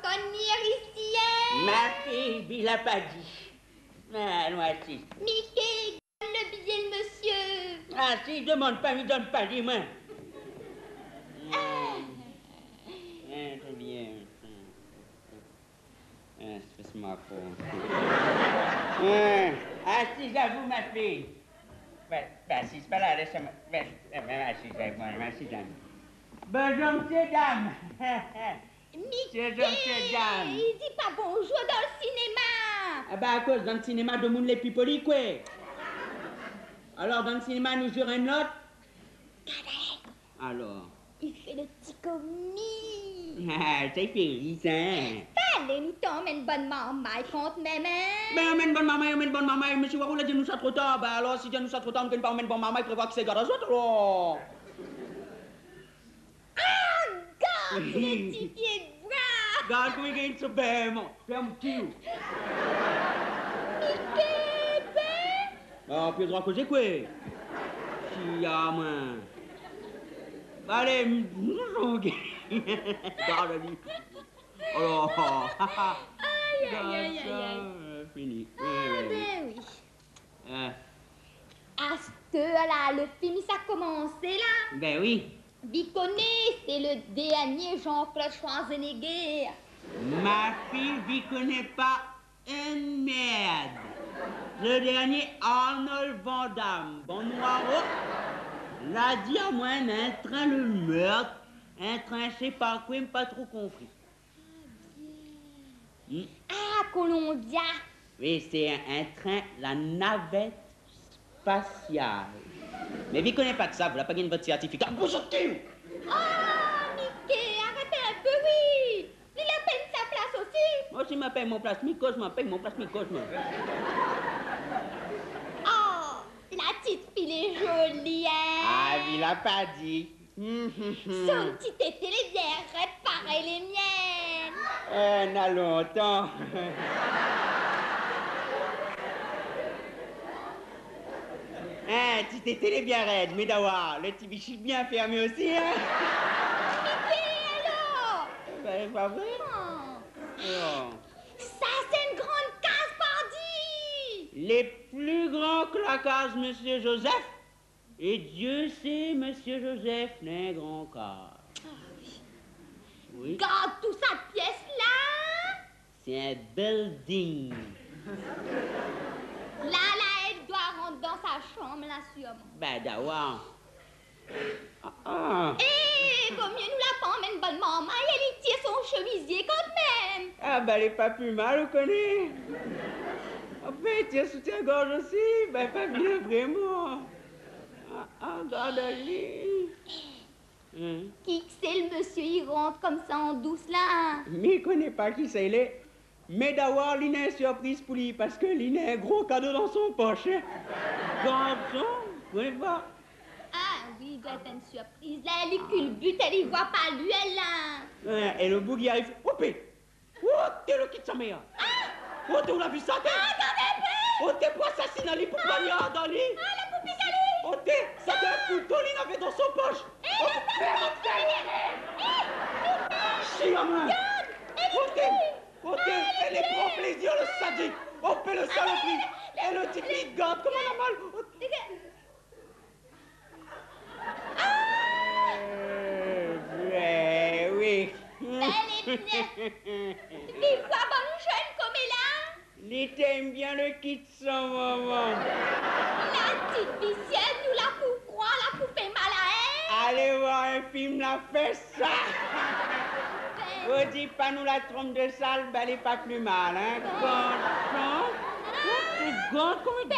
venir ici, hein? Ma fille, il l'a pas dit. Allons, assise. Mickey, donne le billet, le monsieur. Ah, si, demande pas, il donne pas, dis-moi. Très bien. Passe-moi pas. Assise à vous, ma fille. Assise, pas là, laisse-moi. Assise avec moi, assise à moi. Bonjour, monsieur, dame. Mickey, Monsieur, dame. il dit pas bonjour dans le cinéma. Ah bah à cause dans le cinéma de Moon les Pipoli, quoi. Alors dans le cinéma nous jouons une note. Alors. Il fait le petit commis. Ah, ça fait rire, ça. Allez, nous t'emmène bonne maman, compte même, hein? Ben emmène bonne maman, monsieur Warou l'a dit nous ça trop tard. Ben alors si nous ça trop tard, on ne peut pas emmener bonne maman, il prévoit que c'est garage autres, alors. Ah, garde, le petit pied de bras. Garde, oui, gagne ce ben, mon. Ferme tout. Mickey, ben. Ah, puis droit que j'ai quoi? Si, ah, moi. Allez, nous garde-lui. Alors, Aïe. Fini. Ah, ben oui. Ah, À ce là, le film, ça a commencé là. ben oui. Vous connaissez, c'est le dernier Jean-Claude Schwarzenegger. Ma fille, vous connaît pas une merde. Le dernier Arnold Van Damme, bon noiro, l'a dit à moi un train le meurtre, un train je sais pas quoi, pas trop compris. Ah, Columbia. Oui, c'est un train, la navette spatiale. Mais vous connaissez pas de ça, vous n'avez pas gagné votre certificat. Vous sortez! Oh, Mickey, arrêtez un peu, oui. Il a peine sa place aussi. Moi aussi, je paye mon place, Mikos, je paye mon place, Mikos. Oh, la petite fille est jolie, hein? Ah, il l'a pas dit. Son petit été, les bien réparées, les miennes. N'a longtemps. Tu t'es télé bien raide, mais d'avoir le petit bichis bien fermé aussi, hein? Mickey, alors? Ben, pas vrai? Oh. Ça, c'est une grande case, pardi. Les plus grands que la case, monsieur Joseph. Et Dieu sait, monsieur Joseph n'est grand case. Oui. Garde toute cette pièce-là. C'est un building. Là, elle doit rentrer dans sa chambre, là, sûrement. Ben, d'avoir. Eh, vaut mieux nous la pas emmène bonne maman et elle y tire son chemisier quand même. Ah, ben, elle est pas plus mal, vous connaissez. En fait, il y a soutien-gorge aussi. Ben, pas bien, vraiment. Regarde-lui. Qui que c'est le monsieur, il rentre comme ça en douce, là? Mais il connaît pas qui c'est, il est. Mais d'avoir, il a une surprise pour lui, parce que il a un gros cadeau dans son poche. Garçon, vous voyez pas? Ah oui, il doit être une surprise. Là, elle est culbute, elle y voit pas lui, elle, là. Et le bout qui arrive, hopé! Oh, t'es le kit sa mère! Oh, t'es où la vu ça, t'es? Oh, t'es pour assassiner lui pour poignard dans lui! Ah, la poupée calée! Oh, t'es, ça t'est un couteau, il avait dans son poche! Oh, chie à main! Oh, t'es, elle est prend plaisir, le sadique! Oh, fais le saloperie! Et le type, il te garde comme un normal! Oui. Elle est bien. Des fois, bonne jeune comme elle a. Il t'aime bien le kit de son maman. La petite vicienne nous la fout croire, la poupée mal à elle. Allez voir un film, la fait ça. Vous dites pas nous la trompe de salle, ben elle est pas plus mal, hein. Quand, tu gardes comme une